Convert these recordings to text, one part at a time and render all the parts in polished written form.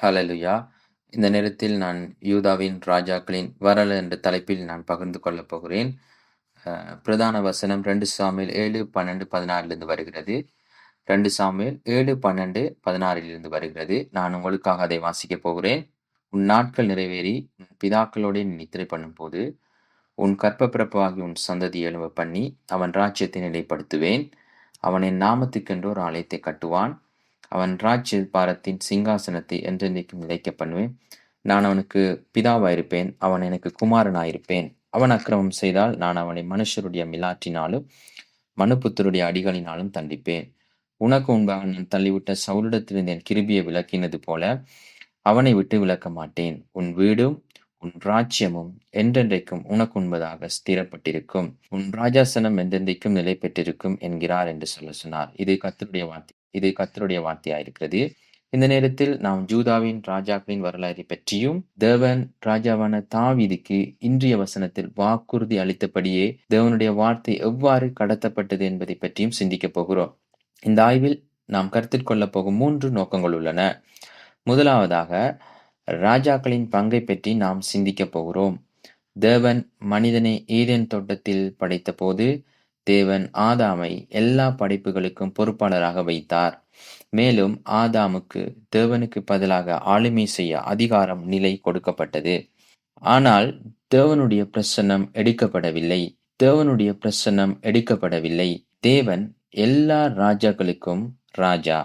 ஹalleluya! இந்த நேரத்தில் நான் யூதாவின் ராஜாக்களின் வரலாறு என்ற தலைப்பில் நான் பகிர்ந்து கொள்ளப் போகிறேன். பிரதான வசனம் 2 சாமுவேல் 7, 12, 16 வருகிறது. 2 சாமுவேல் 7, 12, 16 வருகிறது. நான் உங்களுக்காக அதை வாசிக்கப் போகிறேன். உன் நாட்கள் நிறைவேறி உன் பிதாக்களோடே நீ நித்திரை பண்ணும்போது, உன் கர்ப்பப்பிறப்பாகிய உன் சந்ததியை எழும்பப் பண்ணி, அவன் ராஜ்யத்தை நிலைப்படுத்துவேன். அவன் என் நாமத்துக்கென்று ஒரு ஆலயத்தைக் கட்டுவான். அவன் ராஜ்ய பாரத்தின் சிங்காசனத்தை என்றென்றைக்கும் நிலைக்கப் பண்ணுவேன். நான் அவனுக்கு பிதாவாயிருப்பேன், அவன் எனக்கு குமாரனாயிருப்பேன். அவன் அக்கிரமம் செய்தால் நான் அவனை மனுஷருடைய மிலாற்றினாலும் மனுபுத்தருடைய அடிகளினாலும் தண்டிப்பேன். உனக்கு முன்பாக நான் தள்ளிவிட்ட சவுலிடத்திலிருந்து என் கிருபியை விலக்கினது போல அவனை விட்டு விலக்க மாட்டேன். உன் வீடும் உன் ராஜ்யமும் என்றென்றைக்கும் உனக்கு உண்பதாக ஸ்திரப்பட்டிருக்கும். உன் ராஜாசனம் என்றென்றைக்கும் நிலை பெற்றிருக்கும் என்கிறார் என்று சொன்னார். இது கர்த்தருடைய வார்த்தையாயிருக்கிறது. இந்த நேரத்தில் நாம் ஜூதாவின் ராஜாக்களின் வரலாறை பற்றியும் தேவன் ராஜாவான தாவீதுக்கு இன்றைய வசனத்தில் வாக்குறுதி அளித்தபடியே தேவனுடைய வார்த்தை எவ்வாறு கடத்தப்பட்டது என்பதை பற்றியும் சிந்திக்கப் போகிறோம். இந்த ஆய்வில் நாம் கருத்தில் கொள்ளப் போகும் 3 நோக்கங்கள் உள்ளன. முதலாவதாக ராஜாக்களின் பங்கை பற்றி நாம் சிந்திக்கப் போகிறோம். தேவன் மனிதனை ஏதேன் தோட்டத்தில் படைத்த போது தேவன் ஆதாமை எல்லா படைப்புகளுக்கும் பொறுப்பாளராக வைத்தார். மேலும் ஆதாமுக்கு தேவனுக்கு பதிலாக ஆளுமை செய்ய அதிகாரம் நிலை கொடுக்கப்பட்டது. ஆனால் தேவனுடைய பிரசன்னம் எடுக்கப்படவில்லை. தேவன் எல்லா ராஜாக்களுக்கும் ராஜா.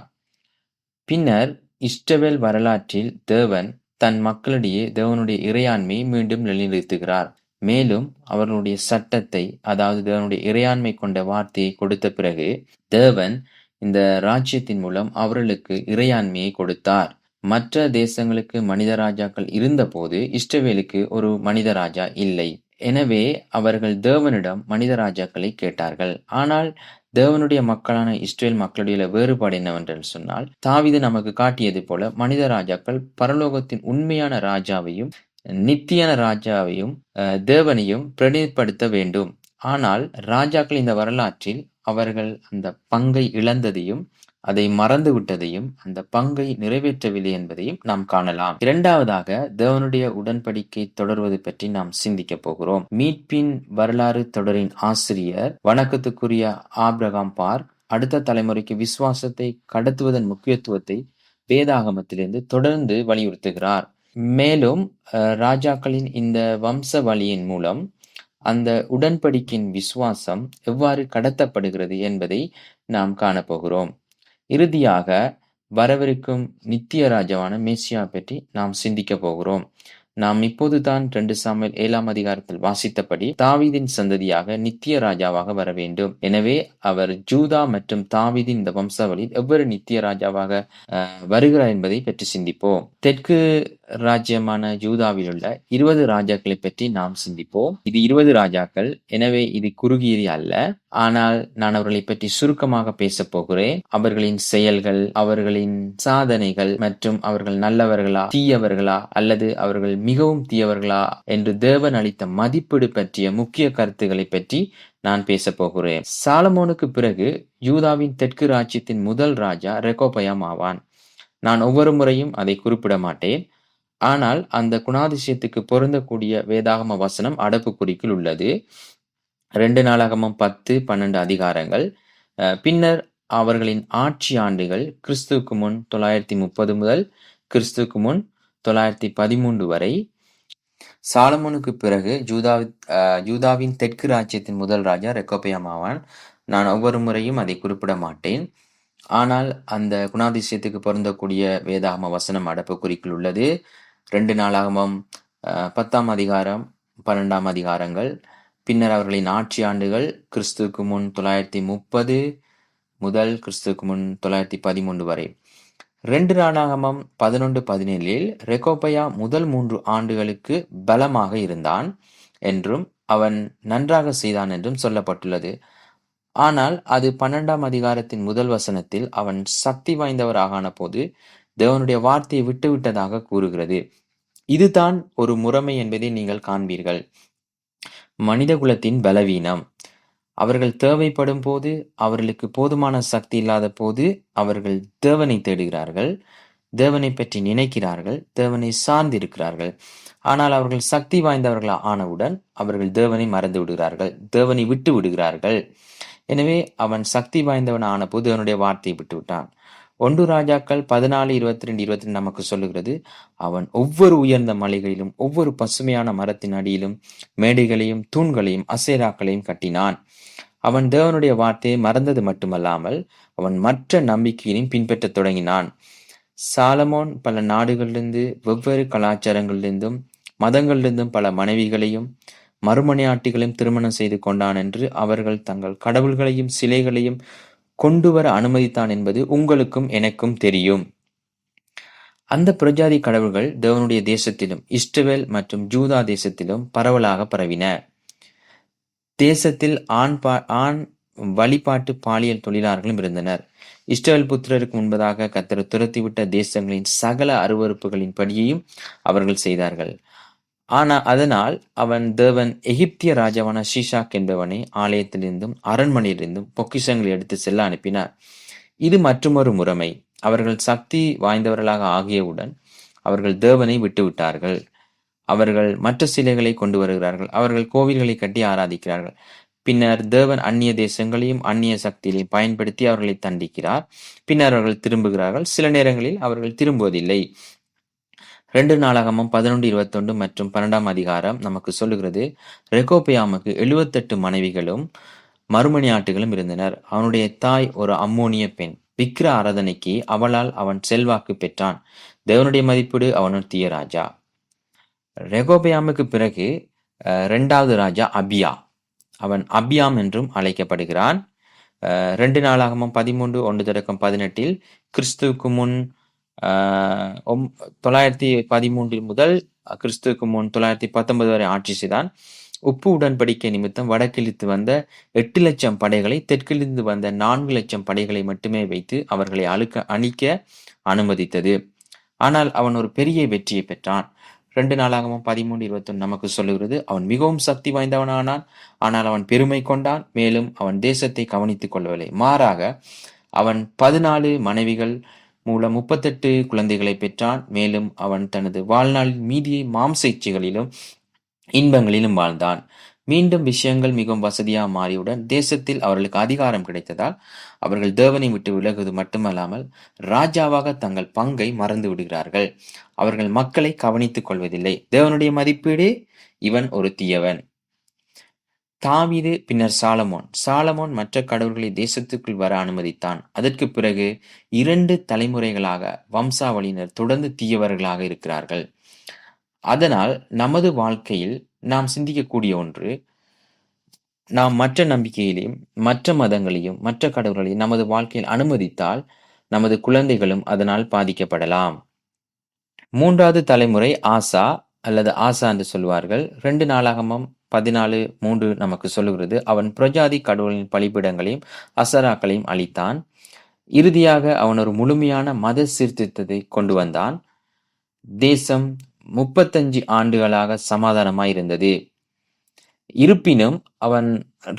பின்னர் இஸ்ரவேல் வரலாற்றில் தேவன் தன் மக்களிடையே தேவனுடைய இறையாண்மையை மீண்டும் நிலைநிறுத்துகிறார். மேலும் அவர்களுடைய சட்டத்தை, அதாவது தேவனுடைய இறையாண்மை கொண்ட வார்த்தையை கொடுத்த பிறகு தேவன் இந்த ராஜ்யத்தின் மூலம் அவர்களுக்கு இறையாண்மையை கொடுத்தார். மற்ற தேசங்களுக்கு மனித ராஜாக்கள் இருந்தபோது இஸ்ரவேலுக்கு ஒரு மனித ராஜா இல்லை. எனவே அவர்கள் தேவனிடம் மனித ராஜாக்களை கேட்டார்கள். ஆனால் தேவனுடைய மக்களான இஸ்ரேல் மக்களுடைய வேறுபாடு என்னவென்று சொன்னால், தாவீது நமக்கு காட்டியது போல மனித ராஜாக்கள் பரலோகத்தின் உண்மையான ராஜாவையும் நித்தியான ராஜாவையும் தேவனையும் பிரதிநிதிப்படுத்த வேண்டும். ஆனால் ராஜாக்கள் இந்த வரலாற்றில் அவர்கள் அந்த பங்கை இழந்ததையும் அதை மறந்து விட்டதையும் அந்த பங்கை நிறைவேற்றவில்லை என்பதையும் நாம் காணலாம். இரண்டாவதாக தேவனுடைய உடன்படிக்கை தொடர்வது பற்றி நாம் சிந்திக்க போகிறோம். மீட்பின் வரலாறு தொடரின் ஆசிரியர் வணக்கத்துக்குரிய ஆபிரகாம் பார்க் அடுத்த தலைமுறைக்கு விசுவாசத்தை கடத்துவதன் முக்கியத்துவத்தை வேதாகமத்திலிருந்து தொடர்ந்து வலியுறுத்துகிறார். மேலும் ராஜாக்களின் இந்த வம்ச வழியின் மூலம் அந்த உடன்படிக்கையின் விசுவாசம் எவ்வாறு கடத்தப்படுகிறது என்பதை நாம் காணப்போகிறோம். இறுதியாக வரவிருக்கும் நித்திய ராஜாவான மேசியா பற்றி நாம் சிந்திக்க போகிறோம். நாம் இப்போதுதான் 2 சாமுவேல் 7ஆம் அதிகாரத்தில் வாசித்தபடி தாவீதின் சந்ததியாக நித்திய ராஜாவாக வர வேண்டும். எனவே அவர் ஜூதா மற்றும் தாவீதின் இந்த வம்சாவளியில் எவ்வாறு நித்திய ராஜாவாக வருகிறார் என்பதை பற்றி சிந்திப்போம். தெற்கு ராஜ்யமான ஜூதாவில் உள்ள 20 ராஜாக்களை பற்றி நாம் சிந்திப்போம். இது 20 ராஜாக்கள், எனவே இது குறுகியது அல்ல. ஆனால் நான் அவர்களை பற்றி சுருக்கமாக பேசப் போகிறேன். அவர்களின் செயல்கள், அவர்களின் சாதனைகள் மற்றும் அவர்கள் நல்லவர்களா தீயவர்களா அல்லது அவர்கள் மிகவும் தீயவர்களா என்று தேவன் அளித்த மதிப்பீடு பற்றிய முக்கிய கருத்துக்களை பற்றி நான் பேசப் போகிறேன். சாலமோனுக்கு பிறகு யூதாவின் தெற்கு ராஜ்யத்தின் முதல் ராஜா ரெகோபயாம் ஆவான். நான் ஒவ்வொரு முறையும் அதை குறிப்பிட மாட்டேன். ஆனால் அந்த குணாதிசயத்துக்கு பொருந்தக்கூடிய வேதாகம வசனம் அடைப்புக்குறிக்குள் உள்ளது. 2 நாளாகமம் 10, 12 அதிகாரங்கள். பின்னர் அவர்களின் ஆட்சி ஆண்டுகள் கிறிஸ்துவுக்கு முன் 930 முதல் கிறிஸ்துவுக்கு முன் 913 வரை. சாலமோனுக்கு பிறகு யூதாவின் தெற்கு ராஜ்யத்தின் முதல் ராஜா ரெகோபயாம் ஆவான். நான் ஒவ்வொரு முறையும் அதை குறிப்பிட மாட்டேன். ஆனால் அந்த குணாதிசயத்துக்கு பொருந்தக்கூடிய வேதாகம வசனம் அடைப்புக்குறிக்குள் உள்ளது. 2 நாளாகமம் 10ஆம் அதிகாரம் 12ஆம் அதிகாரங்கள். பின்னர் அவர்களின் ஆட்சி ஆண்டுகள் கிறிஸ்துவுக்கு முன் 930 முதல் கிறிஸ்துவுக்கு முன் 913 வரை. 2 நாளாகமம் 11, 17 ரெகோபயா முதல் 3 ஆண்டுகளுக்கு பலமாக இருந்தான் என்றும் அவன் நன்றாக செய்தான் என்றும் சொல்லப்பட்டுள்ளது. ஆனால் அது 12ஆம் அதிகாரத்தின் முதல் வசனத்தில் அவன் சக்தி வாய்ந்தவரான போது தேவனுடைய வார்த்தையை விட்டுவிட்டதாக கூறுகிறது. இதுதான் ஒரு முறைமை என்பதை நீங்கள் காண்பீர்கள். மனித குலத்தின் பலவீனம். அவர்கள் தேவைப்படும் போது, அவர்களுக்கு போதுமான சக்தி இல்லாத போது அவர்கள் தேவனை தேடுகிறார்கள். தேவனை பற்றி நினைக்கிறார்கள், தேவனை சார்ந்திருக்கிறார்கள். ஆனால் அவர்கள் சக்தி வாய்ந்தவர்கள் ஆனவுடன் அவர்கள் தேவனை மறந்து விடுகிறார்கள், தேவனை விட்டு விடுகிறார்கள். எனவே அவன் சக்தி வாய்ந்தவன் ஆனபோது தேவனுடைய வார்த்தையை விட்டு விட்டான். 1 ராஜாக்கள் 14:22-22 நமக்கு சொல்லுகிறது, அவன் ஒவ்வொரு உயர்ந்த மலைகளிலும் ஒவ்வொரு பசுமையான மரத்தின் அடியிலும் மேடைகளையும் தூண்களையும் அசேராக்களையும் கட்டினான். அவன் தேவனுடைய வார்த்தையை மறந்தது மட்டுமல்லாமல் அவன் மற்ற நம்பிக்கையினையும் பின்பற்றத் தொடங்கினான். சாலமோன் பல நாடுகளிலிருந்து வெவ்வேறு கலாச்சாரங்களிலிருந்தும் மதங்களிலிருந்தும் பல மனைவிகளையும் மறுமனையாட்டிகளையும் திருமணம் செய்து கொண்டான் என்று அவர்கள் தங்கள் கடவுள்களையும் சிலைகளையும் கொண்டு வர அனுமதித்தான் என்பது உங்களுக்கும் எனக்கும் தெரியும். அந்த பிரஜாதி கடவுள்கள் தேவனுடைய தேசத்திலும் இஸ்ரவேல் மற்றும் ஜூதா தேசத்திலும் பரவலாக பரவின. தேசத்தில் ஆண் வழிபாட்டு பாலியல் தொழிலாளர்களும் இருந்தனர். இஸ்ரவேல் புத்திரருக்கு முன்பதாக கர்த்தர் துரத்திவிட்ட தேசங்களின் சகல அருவருப்புகளின் படியையும் அவர்கள் செய்தார்கள். அதனால் தேவன் எகிப்திய ராஜாவான ஷீஷாக் என்பவனை ஆலயத்திலிருந்தும் அரண்மனையிலிருந்தும் பொக்கிஷங்களை எடுத்து செல்ல அனுப்பினார். இது மற்றுமொரு முறைமை. அவர்கள் சக்தி வாய்ந்தவர்களாக ஆகியவுடன் அவர்கள் தேவனை விட்டுவிட்டார்கள். அவர்கள் மற்ற சிலைகளை கொண்டு வருகிறார்கள். அவர்கள் கோவில்களை கட்டி ஆராதிக்கிறார்கள். பின்னர் தேவன் அந்நிய தேசங்களையும் அந்நிய சக்திகளையும் பயன்படுத்தி அவர்களை தண்டிக்கிறார். பின்னர் அவர்கள் திரும்புகிறார்கள். சில நேரங்களில் அவர்கள் திரும்புவதில்லை. 2 நாளாகமம் 11:21 மற்றும் 12ஆம் அதிகாரம் நமக்கு சொல்லுகிறது, ரெகோபெயாமுக்கு 78 மனைவிகளும் மறுமனையாட்டுகளும் இருந்தனர். அவனுடைய தாய் ஒரு அம்மோனிய பெண். விக்கிர ஆராதனைக்கு அவளால் அவன் செல்வாக்கு பெற்றான். தேவனுடைய மதிப்பீடு அவன் தீய ராஜா. ரெகோபெயாமுக்கு பிறகு 2வது ராஜா அபியா. அவன் அபியாம் என்றும் அழைக்கப்படுகிறான். 2 நாளாகமம் 13:1-18 கிறிஸ்துவுக்கு முன் 913 முதல் கிறிஸ்துவுக்கு முன் 919 வரை ஆட்சி செய்தான். உப்பு உடன்படிக்கை நிமித்தம் வடக்கிலிருந்து வந்த 8 லட்சம் படைகளை தெற்கிலிருந்து வந்த 4 லட்சம் படைகளை மட்டுமே வைத்து அவர்களை அழிக்க அனுமதித்தது. ஆனால் அவன் ஒரு பெரிய வெற்றியை பெற்றான். 2 நாளாகமம் 13:21 நமக்கு சொல்லுகிறது, அவன் மிகவும் சக்தி வாய்ந்தவனானான். ஆனால் அவன் பெருமை கொண்டான். மேலும் அவன் தேசத்தை கவனித்துக் கொள்ளவில்லை. மாறாக அவன் 14 மனைவிகள் மூலம் 38 குழந்தைகளை பெற்றான். மேலும் அவன் தனது வாழ்நாளின் மீதியை மாம்ச இச்சைகளிலும் இன்பங்களிலும் வாழ்ந்தான். மீண்டும் விஷயங்கள் மிகவும் வசதியாக மாறியுடன் தேசத்தில் அவர்களுக்கு அதிகாரம் கிடைத்ததால் அவர்கள் தேவனை விட்டு விலகுவது மட்டுமல்லாமல் ராஜாவாக தங்கள் பங்கை மறந்து விடுகிறார்கள். அவர்கள் மக்களை கவனித்துக் கொள்வதில்லை. தேவனுடைய மதிப்பீடு, இவன் ஒரு தீயவன். தாவீது பின்னர் சாலமோன் மற்ற கடவுள்களை தேசத்துக்குள் வர அனுமதித்தான். அதற்கு பிறகு 2 தலைமுறைகளாக வம்சாவளியினர் தொடர்ந்து தீயவர்களாக இருக்கிறார்கள். அதனால் நமது வாழ்க்கையில் நாம் சிந்திக்கக்கூடிய ஒன்று, நாம் மற்ற நம்பிக்கைகளையும் மற்ற மதங்களையும் மற்ற கடவுள்களையும் நமது வாழ்க்கையில் அனுமதித்தால் நமது குழந்தைகளும் அதனால் பாதிக்கப்படலாம். 3வது தலைமுறை ஆசா அல்லது ஆசா என்று சொல்வார்கள். 2 நாளாகமம் 14:3 நமக்கு சொல்லுகிறது, அவன் பிரஜாதி கடவுளின் பலிபீடங்களையும் அசராக்களையும் அழித்தான். இறுதியாக அவன் ஒரு முழுமையான மத சீர்திருத்தத்தை கொண்டு வந்தான். தேசம் 35 ஆண்டுகளாக சமாதானமாய் இருந்தது. இருப்பினும் அவன்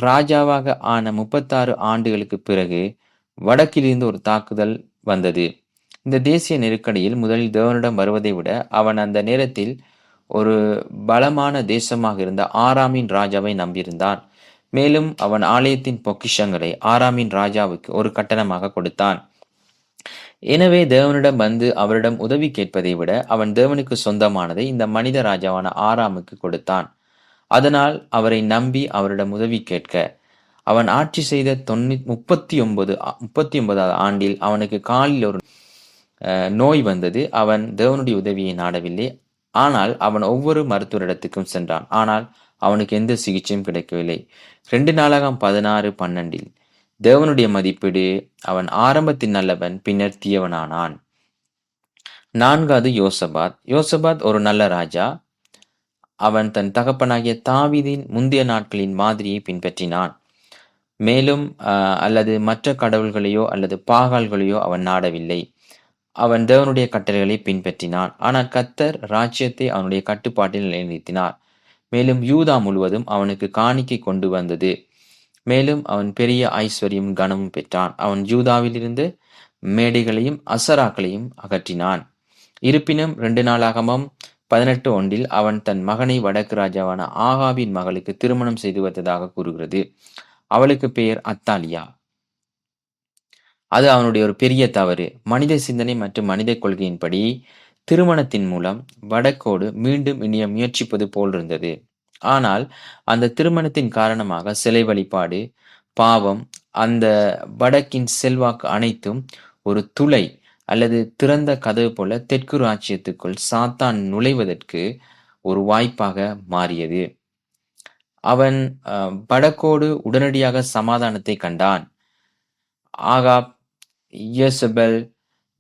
ராஜாவாக ஆன 36 ஆண்டுகளுக்கு பிறகு வடக்கிலிருந்து ஒரு தாக்குதல் வந்தது. இந்த தேசிய நெருக்கடியில் முதலில் தேவனிடம் வருவதை விட அவன் அந்த நேரத்தில் ஒரு பலமான தேசமாக இருந்த ஆராமின் ராஜாவை நம்பியிருந்தான். மேலும் அவன் ஆலயத்தின் பொக்கிஷங்களை ஆராமின் ராஜாவுக்கு ஒரு கட்டணமாக கொடுத்தான். எனவே தேவனிடம் வந்து அவரிடம் உதவி கேட்பதை விட அவன் தேவனுக்கு சொந்தமானதை இந்த மனித ராஜாவான ஆராமுக்கு கொடுத்தான். அதனால் அவரை நம்பி அவரிடம் உதவி கேட்க அவன் ஆட்சி செய்த 39வது ஆண்டில் அவனுக்கு காலில் ஒரு நோய் வந்தது. அவன் தேவனுடைய உதவியை நாடவில்லை. ஆனால் அவன் ஒவ்வொரு மருத்துவரிடத்துக்கும் சென்றான். ஆனால் அவனுக்கு எந்த சிகிச்சையும் கிடைக்கவில்லை. 2 நாளாகமம் 16:12 தேவனுடைய மதிப்பீடு, அவன் ஆரம்பத்தில் நல்லவன் பின்னர் தீயவனானான். 4வது யோசபாத் ஒரு நல்ல ராஜா. அவன் தன் தகப்பனாகிய தாவீதின் முந்தைய நாட்களின் மாதிரியை பின்பற்றினான். மேலும் அல்லது மற்ற கடவுள்களையோ அல்லது பாகால்களையோ அவன் நாடவில்லை. அவன் தேவனுடைய கட்டளைகளை பின்பற்றினான். ஆனால் கர்த்தர் ராஜ்யத்தை அவனுடைய கட்டுப்பாட்டில் நிலைநிறுத்தினார். மேலும் யூதா முழுவதும் அவனுக்கு காணிக்கை கொண்டு வந்தது. மேலும் அவன் பெரிய ஐஸ்வர்யம் கனமும் பெற்றான். அவன் யூதாவிலிருந்து மேடைகளையும் அசராக்களையும் அகற்றினான். இருப்பினும் 2 நாளாகமம் 18:1 அவன் தன் மகனை வடக்கு ராஜாவான ஆகாபின் மகளுக்கு திருமணம் செய்து வைத்ததாக கூறுகிறது. அவளுக்கு பெயர் அத்தாலியா. அது அவனுடைய ஒரு பெரிய தவறு. மனித சிந்தனை மற்றும் மனித கொள்கையின்படி திருமணத்தின் மூலம் வடக்கோடு மீண்டும் இணைய முயற்சிப்பது போலிருந்தது. ஆனால் அந்த திருமணத்தின் காரணமாக சிலை வழிபாடு, பாவம், அந்த வடக்கின் செல்வாக்கு அனைத்தும் ஒரு துளை அல்லது திறந்த கதவு போல தெற்கு ராஜ்யத்துக்குள் சாத்தான் நுழைவதற்கு ஒரு வாய்ப்பாக மாறியது. அவன் வடக்கோடு உடனடியாக சமாதானத்தை கண்டான். ஆகாப், யேசபெல்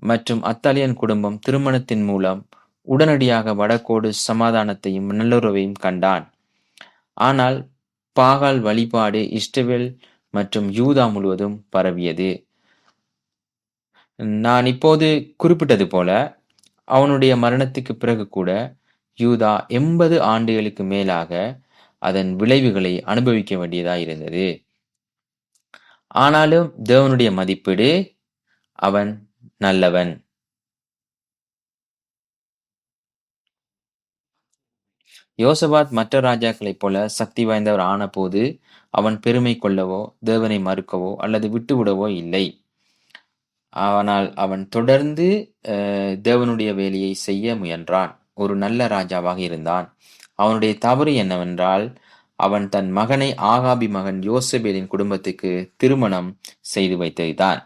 மற்றும் அத்தாலியன் குடும்பம் திருமணத்தின் மூலம் உடனடியாக வடக்கோடு சமாதானத்தையும் நல்லுறவையும் கண்டான். ஆனால் பாகால் வழிபாடு இஸ்ரவேல் மற்றும் யூதா முழுவதும் பரவியது. நான் இப்போது குறிப்பிட்டது போல அவனுடைய மரணத்துக்கு பிறகு கூட யூதா 80 ஆண்டுகளுக்கு மேலாக அதன் விளைவுகளை அனுபவிக்க வேண்டியதாக இருந்தது. ஆனாலும் தேவனுடைய மதிப்பீடு அவன் நல்லவன். யோசபாத் மற்ற ராஜாக்களைப் போல சக்தி வாய்ந்தவர் ஆனபோது அவன் பெருமை கொள்ளவோ தேவனை மறுக்கவோ அல்லது விட்டுவிடவோ இல்லை. ஆனால் அவன் தொடர்ந்து தேவனுடைய வேலையை செய்ய முயன்றான். ஒரு நல்ல ராஜாவாக இருந்தான். அவனுடைய தவறு என்னவென்றால் அவன் தன் மகனை ஆகாபி மகன் யோசபேலின் குடும்பத்துக்கு திருமணம் செய்து வைத்ததுதான்.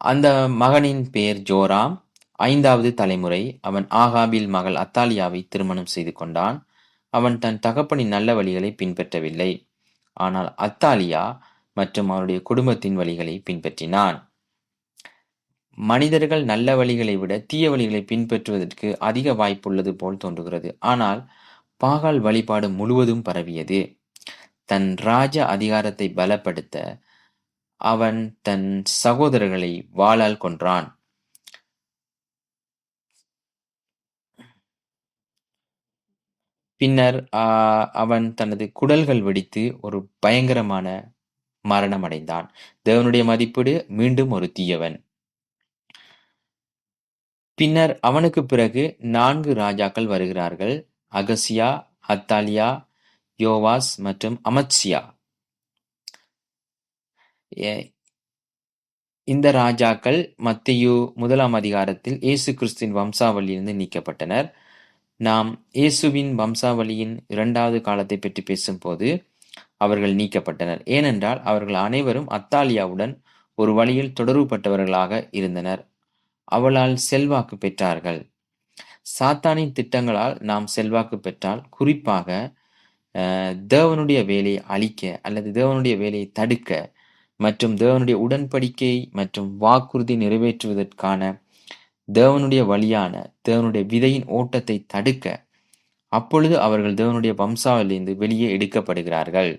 அந்த மகனின் பெயர் ஜோராம். 5வது தலைமுறை அவன் ஆகாபில் மகள் அத்தாலியாவை திருமணம் செய்து கொண்டான். அவன் தன் தகப்பனின் நல்ல வழிகளை பின்பற்றவில்லை. ஆனால் அத்தாலியா மற்றும் அவருடைய குடும்பத்தின் வழிகளை பின்பற்றினான். மனிதர்கள் நல்ல வழிகளை விட தீய வழிகளை பின்பற்றுவதற்கு அதிக வாய்ப்புள்ளது போல் தோன்றுகிறது. ஆனால் பாகால் வழிபாடு முழுவதும் பரவியது. தன் ராஜ அதிகாரத்தை பலப்படுத்த அவன் தன் சகோதரர்களை வாளால் கொன்றான். பின்னர் அவன் தனது குடல்கள் வெடித்து ஒரு பயங்கரமான மரணம் அடைந்தான். தேவனுடைய மதிப்பீடு மீண்டும் ஒரு தீயவன். பின்னர் அவனுக்கு பிறகு 4 ராஜாக்கள் வருகிறார்கள். அகசியா, அத்தாலியா, யோவாஸ் மற்றும் அமத்சியா. இந்த ராஜாக்கள் மத்தேயு 1ஆம் அதிகாரத்தில் இயேசு கிறிஸ்துவின் வம்சாவளியிலிருந்து நீக்கப்பட்டனர். நாம் இயேசுவின் வம்சாவளியின் 2வது காலத்தை பற்றி பேசும்போது அவர்கள் நீக்கப்பட்டனர். ஏனென்றால் அவர்கள் அனைவரும் அத்தாலியாவுடன் ஒரு வழியில் தொடர்புபட்டவர்களாக இருந்தனர். அவளால் செல்வாக்கு பெற்றார்கள். சாத்தானின் திட்டங்களால் நாம் செல்வாக்கு பெற்றால், குறிப்பாக தேவனுடைய வேலையை அழிக்க அல்லது தேவனுடைய வேலையை தடுக்க மற்றும் தேவனுடைய உடன்படிக்கை மற்றும் வாக்குறுதி நிறைவேற்றுவதற்கான தேவனுடைய வழியான தேவனுடைய விதையின் ஓட்டத்தை தடுக்க, அப்பொழுது அவர்கள் தேவனுடைய வம்சாவளியிலிருந்து வெளியே எடுக்கப்படுகிறார்கள்.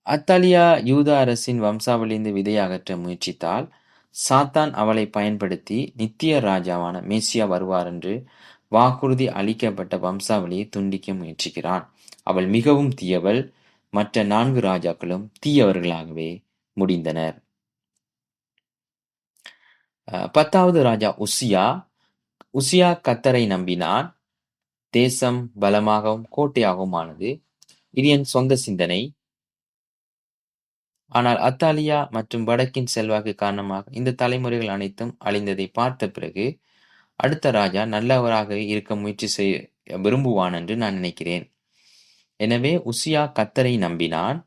அத்தாலியா யூதா அரசின் வம்சாவளியிலிருந்து விதையை அகற்ற முயற்சித்தால், சாத்தான் அவளை பயன்படுத்தி நித்திய ராஜாவான மேசியா வருவார் என்று வாக்குறுதி அளிக்கப்பட்ட வம்சாவளியை துண்டிக்க முயற்சிக்கிறான். அவள் மிகவும் தீயவள். மற்ற 4 ராஜாக்களும் தீயவர்களாகவே முடிந்தனர். 10வது ராஜா உசியா. உசியா கர்த்தரை நம்பினான். தேசம் பலமாகவும் கோட்டையாகவும் ஆனது. இது என் சொந்த சிந்தனை. ஆனால் அத்தாலியா மற்றும் வடக்கின் செல்வாக்கு காரணமாக இந்த தலைமுறைகள் அனைத்தும் அழிந்ததை பார்த்த பிறகு அடுத்த ராஜா நல்லவராக இருக்க முயற்சி செய்ய விரும்புவான் என்று நான் நினைக்கிறேன். எனவே உசியா கர்த்தரை நம்பினான்.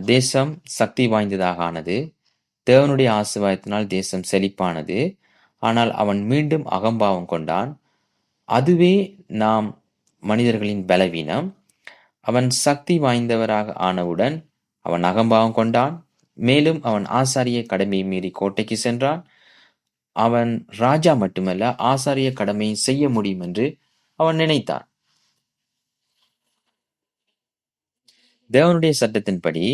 தேசம் சக்தி வாய்ந்ததாக ஆனது. தேவனுடைய ஆசீர்வாதத்தினால் தேசம் செழிப்பானது. ஆனால் அவன் மீண்டும் அகம்பாவம் கொண்டான். அதுவே நாம் மனிதர்களின் பலவீனம். அவன் சக்தி வாய்ந்தவராக ஆனவுடன் அவன் அகம்பாவம் கொண்டான். மேலும் அவன் ஆசாரிய கடமையை மீறி கோட்டைக்கு சென்றான். அவன் ராஜா மட்டுமல்ல, ஆசாரிய கடமையை செய்ய முடியும் என்று அவன் நினைத்தான். தேவனுடைய சட்டத்தின்படி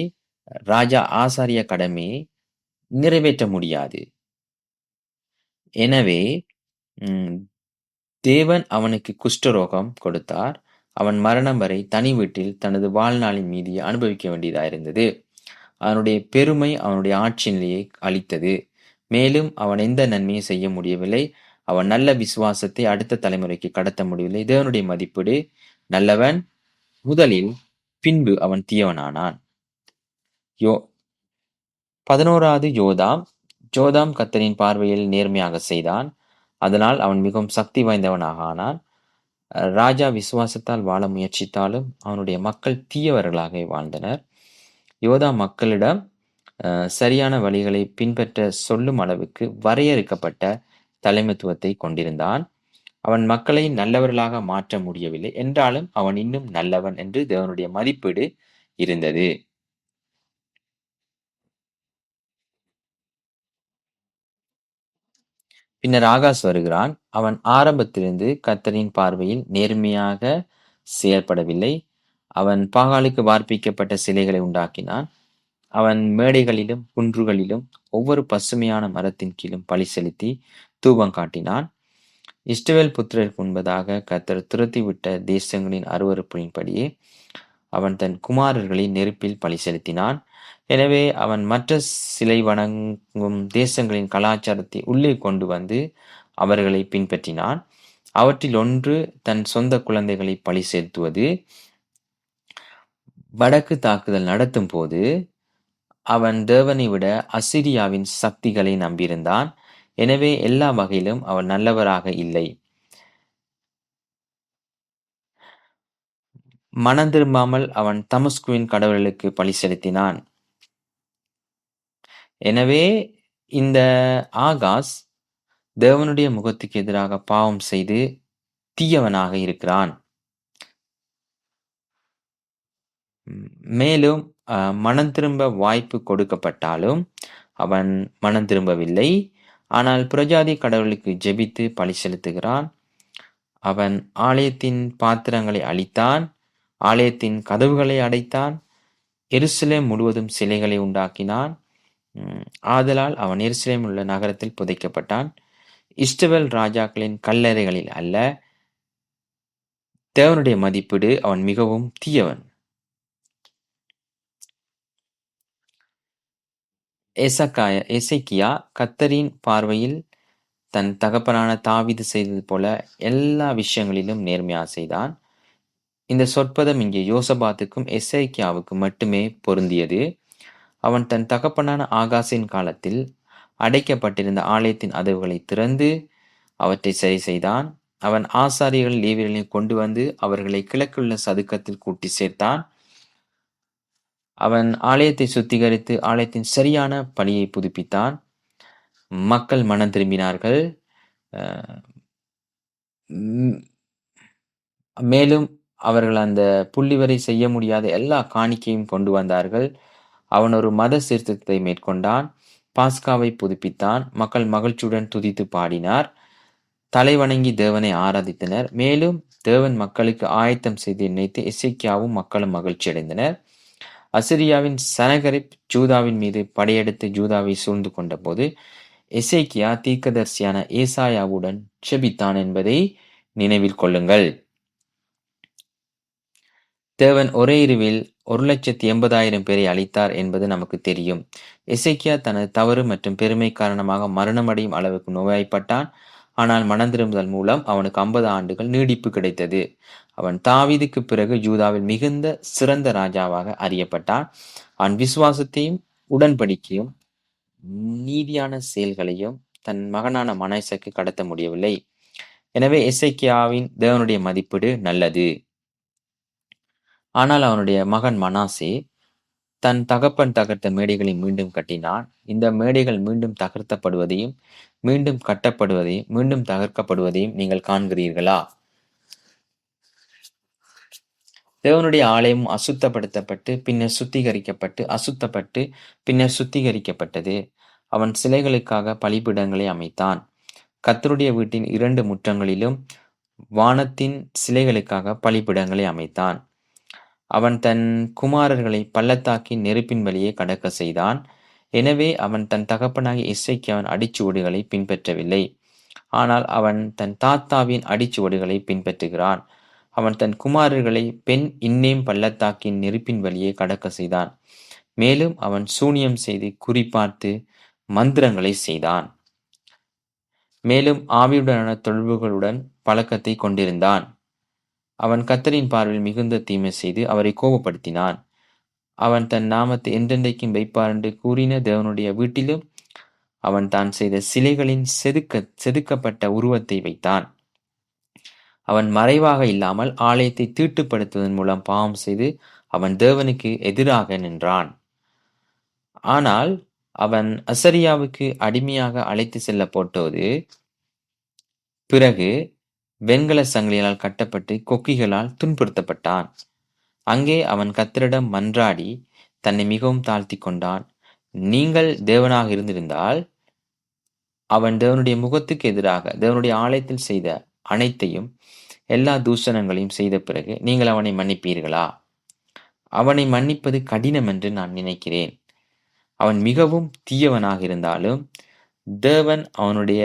ராஜா ஆசாரிய கடமையை நிறைவேற்ற முடியாது. எனவே தேவன் அவனுக்கு குஷ்டரோகம் கொடுத்தார். அவன் மரணம் வரை தனி வீட்டில் தனது வாழ்நாளின் மீதியை அனுபவிக்க வேண்டியதாயிருந்தது. அவனுடைய பெருமை அவனுடைய ஆட்சி நிலையை அளித்தது. மேலும் அவன் எந்த நன்மையும் செய்ய முடியவில்லை. அவன் நல்ல விசுவாசத்தை அடுத்த தலைமுறைக்கு கடத்த முடியவில்லை. தேவனுடைய மதிப்பீடு நல்லவன் முதலில், பின்பு அவன் தீயவனானான். 11வது யோதாம். ஜோதாம் கர்த்தரின் பார்வையில் நேர்மையாக செய்தான். அதனால் அவன் மிகவும் சக்தி வாய்ந்தவனாக ஆனான். ராஜா விசுவாசத்தால் வாழ முயற்சித்தாலும் அவனுடைய மக்கள் தீயவர்களாக வாழ்ந்தனர். யோதாம் மக்களிடம் சரியான வழிகளை பின்பற்ற சொல்லும் அளவுக்கு வரையறுக்கப்பட்ட தலைமைத்துவத்தை கொண்டிருந்தான். அவன் மக்களை நல்லவர்களாக மாற்ற முடியவில்லை என்றாலும் அவன் இன்னும் நல்லவன் என்று தேவனுடைய மதிப்பீடு இருந்தது. பின்னர் ஆகாஸ் வருகிறான். அவன் ஆரம்பத்திலிருந்து கர்த்தரின் பார்வையில் நேர்மையாக செயல்படவில்லை. அவன் பாகாலுக்கு வார்ப்பிக்கப்பட்ட சிலைகளை உண்டாக்கினான். அவன் மேடைகளிலும் குன்றுகளிலும் ஒவ்வொரு பசுமையான மரத்தின் கீழும் பலி செலுத்தி தூபம் காட்டினான். இஸ்ரவேல் புத்திரருக்கு முன்பதாக கர்த்தர் துரத்திவிட்ட தேசங்களின் அருவருப்பின்படியே அவன் தன் குமாரர்களை நெருப்பில் பலி செலுத்தினான். எனவே அவன் மற்ற சிலை வணங்கும் தேசங்களின் கலாச்சாரத்தை உள்ளே கொண்டு வந்து அவர்களை பின்பற்றினான். அவற்றில் ஒன்று தன் சொந்த குழந்தைகளை பலி செலுத்துவது. வடக்கு தாக்குதல் நடத்தும் போது அவன் தேவனை விட அசிரியாவின் சக்திகளை நம்பியிருந்தான். எனவே எல்லா வகையிலும் அவன் நல்லவராக இல்லை. மனம் திரும்பாமல் அவன் தமஸ்குவின் கடவுளுக்கு பலி செலுத்தினான். எனவே இந்த ஆகாஸ் தேவனுடைய முகத்துக்கு எதிராக பாவம் செய்து தீயவனாக இருக்கிறான். மேலும் மனம் திரும்ப வாய்ப்பு கொடுக்கப்பட்டாலும் அவன் மனம் திரும்பவில்லை. ஆனால் புறஜாதி கடவுளுக்கு ஜெபித்து பலி செலுத்துகிறான். அவன் ஆலயத்தின் பாத்திரங்களை அழித்தான். ஆலயத்தின் கதவுகளை அடைத்தான். எருசலேம் முழுவதும் சிலைகளை உண்டாக்கினான். ஆதலால் அவன் எருசலேம் உள்ள நகரத்தில் புதைக்கப்பட்டான். இஸ்ரவேல் ராஜாக்களின் கல்லறைகளில் அல்ல. தேவனுடைய மதிப்பீடு அவன் மிகவும் தீயவன். எசேக்கியா கர்த்தரின் பார்வையில் தன் தகப்பனான தாவீது செய்தது போல எல்லா விஷயங்களிலும் நேர்மையாக செய்தான். இந்த சொற்பதம் இங்கே யோசபாத்துக்கும் எசேக்கியாவுக்கும் மட்டுமே பொருந்தியது. அவன் தன் தகப்பனான ஆகாசின் காலத்தில் அடைக்கப்பட்டிருந்த ஆலயத்தின் கதவுகளை திறந்து அவற்றை சரி செய்தான். அவன் ஆசாரியர்கள் லேவியர்களையும் கொண்டு வந்து அவர்களை கிழக்குள்ள சதுக்கத்தில் கூட்டி சேர்த்தான். அவன் ஆலயத்தை சுத்திகரித்து ஆலயத்தின் சரியான பணியை புதுப்பித்தான். மக்கள் மனம் திரும்பினார்கள். மேலும் அவர்கள் அந்த புள்ளி வரை செய்ய முடியாத எல்லா காணிக்கையும் கொண்டு வந்தார்கள். அவன் ஒரு மத சீர்திருத்தத்தை மேற்கொண்டான். பாஸ்காவை புதுப்பித்தான். மக்கள் மகிழ்ச்சியுடன் துதித்து பாடினார். தலை வணங்கி தேவனை ஆராதித்தனர். மேலும் தேவன் மக்களுக்கு ஆயத்தம் செய்து நினைத்து எசேக்கியாவும் மக்களும் மகிழ்ச்சி அடைந்தனர். அசிரியாவின் சனகரிப் ஜூதாவின் மீது படையெடுத்து ஜூதாவை சூழ்ந்து கொண்ட போது எசேக்கியா தீர்க்கதரிசியான ஏசாயாவுடன் செபித்தான் என்பதை நினைவில் கொள்ளுங்கள். தேவன் ஒரே இரவில் 1,80,000 பேரை அழித்தார் என்பது நமக்கு தெரியும். எசேக்கியா தனது தவறு மற்றும் பெருமை காரணமாக மரணமடையும் அளவுக்கு நோய்வாய்ப்பட்டான். ஆனால் மனம் திரும்புதல் மூலம் அவனுக்கு 50 ஆண்டுகள் நீடிப்பு கிடைத்தது. அவன் தாவீதுக்கு பிறகு ஜூதாவில் மிகுந்த சிறந்த ராஜாவாக அறியப்பட்டான். அவன் விசுவாசத்தையும் உடன்படிக்கையும் நீதியான செயல்களையும் தன் மகனான மனாசேக்கு கடத்த முடியவில்லை. எனவே எசேக்கியாவின் தேவனுடைய மதிப்பீடு நல்லது. ஆனால் அவனுடைய மகன் மனாசே தன் தகப்பன் தகர்த்த மேடைகளை மீண்டும் கட்டினான். இந்த மேடைகள் மீண்டும் தகர்த்தப்படுவதையும் மீண்டும் கட்டப்படுவதையும் மீண்டும் தகர்க்கப்படுவதையும் நீங்கள் காண்கிறீர்களா? தேவனுடைய ஆலயம் அசுத்தப்படுத்தப்பட்டு பின்னர் சுத்திகரிக்கப்பட்டு அசுத்தப்பட்டு பின்னர் சுத்திகரிக்கப்பட்டது. அவன் சிலைகளுக்காக பலிபீடங்களை அமைத்தான். கர்த்தருடைய வீட்டின் 2 முற்றங்களிலும் வானத்தின் சிலைகளுக்காக பலிபீடங்களை அமைத்தான். அவன் தன் குமாரர்களை பள்ளத்தாக்கின் நெருப்பின் வழியே கடக்க செய்தான். எனவே அவன் தன் தகப்பனாகிய எசேக்கியாவின் அடிச்சுவடுகளை பின்பற்றவில்லை. ஆனால் அவன் தன் தாத்தாவின் அடிச்சுவடுகளை பின்பற்றுகிறான். அவன் தன் குமாரர்களை பென் இன்னேம் பள்ளத்தாக்கின் நெருப்பின் வழியே கடக்க செய்தான். மேலும் அவன் சூனியம் செய்து குறிபார்த்து மந்திரங்களை செய்தான். மேலும் ஆவியுடனான தொடர்புகளுடன் பழக்கத்தை கொண்டிருந்தான். அவன் கர்த்தரின் பார்வையில் மிகுந்த தீமை செய்து அவரை கோபப்படுத்தினான். அவன் தன் நாமத்தை என்றென்றைக்கும் வைப்பார் என்று கூறின தேவனுடைய வீட்டிலும் அவன் தான் செய்த சிலைகளின் செதுக்கப்பட்ட உருவத்தை வைத்தான். அவன் மறைவாக இல்லாமல் ஆலயத்தை தீட்டுப்படுத்துவதன் மூலம் பாவம் செய்து அவன் தேவனுக்கு எதிராக நின்றான். ஆனால் அவன் அசரியாவுக்கு அடிமையாக அழைத்து செல்லப்பட்டது பிறகு வெண்கல சங்கிலிகளால் கட்டப்பட்டு கொக்கிகளால் துன்புறுத்தப்பட்டான். அங்கே அவன் கர்த்தரிடம் மன்றாடி தன்னை மிகவும் தாழ்த்தி கொண்டான். நீங்கள் தேவனாக இருந்திருந்தால் அவன் தேவனுடைய முகத்துக்கு எதிராக தேவனுடைய ஆலயத்தில் செய்த அனைத்தையும் எல்லா தூஷணங்களையும் செய்த பிறகு நீங்கள் அவனை மன்னிப்பீர்களா? அவனை மன்னிப்பது கடினம் என்று நான் நினைக்கிறேன். அவன் மிகவும் தீயவனாக இருந்தாலும் தேவன் அவனுடைய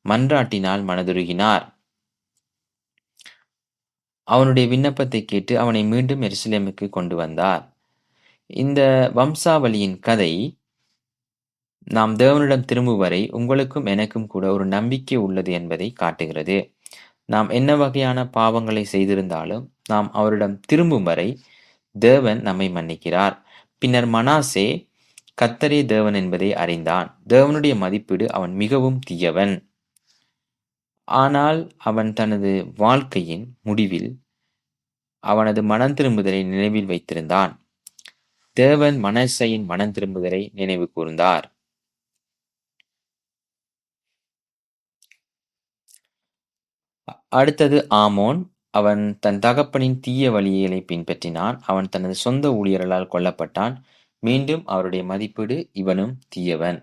மன்றாட்டினால் மனதுருகினார். அவனுடைய விண்ணப்பத்தை கேட்டு அவனை மீண்டும் எருசலேமுக்கு கொண்டு வந்தார். இந்த வம்சாவளியின் கதை நாம் தேவனிடம் திரும்பும் வரை உங்களுக்கும் எனக்கும் கூட ஒரு நம்பிக்கை உள்ளது என்பதை காட்டுகிறது. நாம் என்ன வகையான பாவங்களை செய்திருந்தாலும் நாம் அவரிடம் திரும்பும் வரை தேவன் நம்மை மன்னிக்கிறார். பின்னர் மனாசே கர்த்தரே தேவன் என்பதை அறிந்தான். தேவனுடைய மதிப்பீடு அவன் மிகவும் தீயவன். ஆனால் அவன் தனது வாழ்க்கையின் முடிவில் அவனது மனம் திரும்புதலை நினைவில் வைத்திருந்தான். தேவன் மனாசேயின் மனம் திரும்புதலை நினைவு கூர்ந்தார். அடுத்தது ஆமோன். அவன் தன் தகப்பனின் தீய வழிகளை பின்பற்றினான். அவன் தனது சொந்த ஊழியர்களால் கொல்லப்பட்டான். மீண்டும் அவருடைய மதிப்பீடு இவனும் தீயவன்.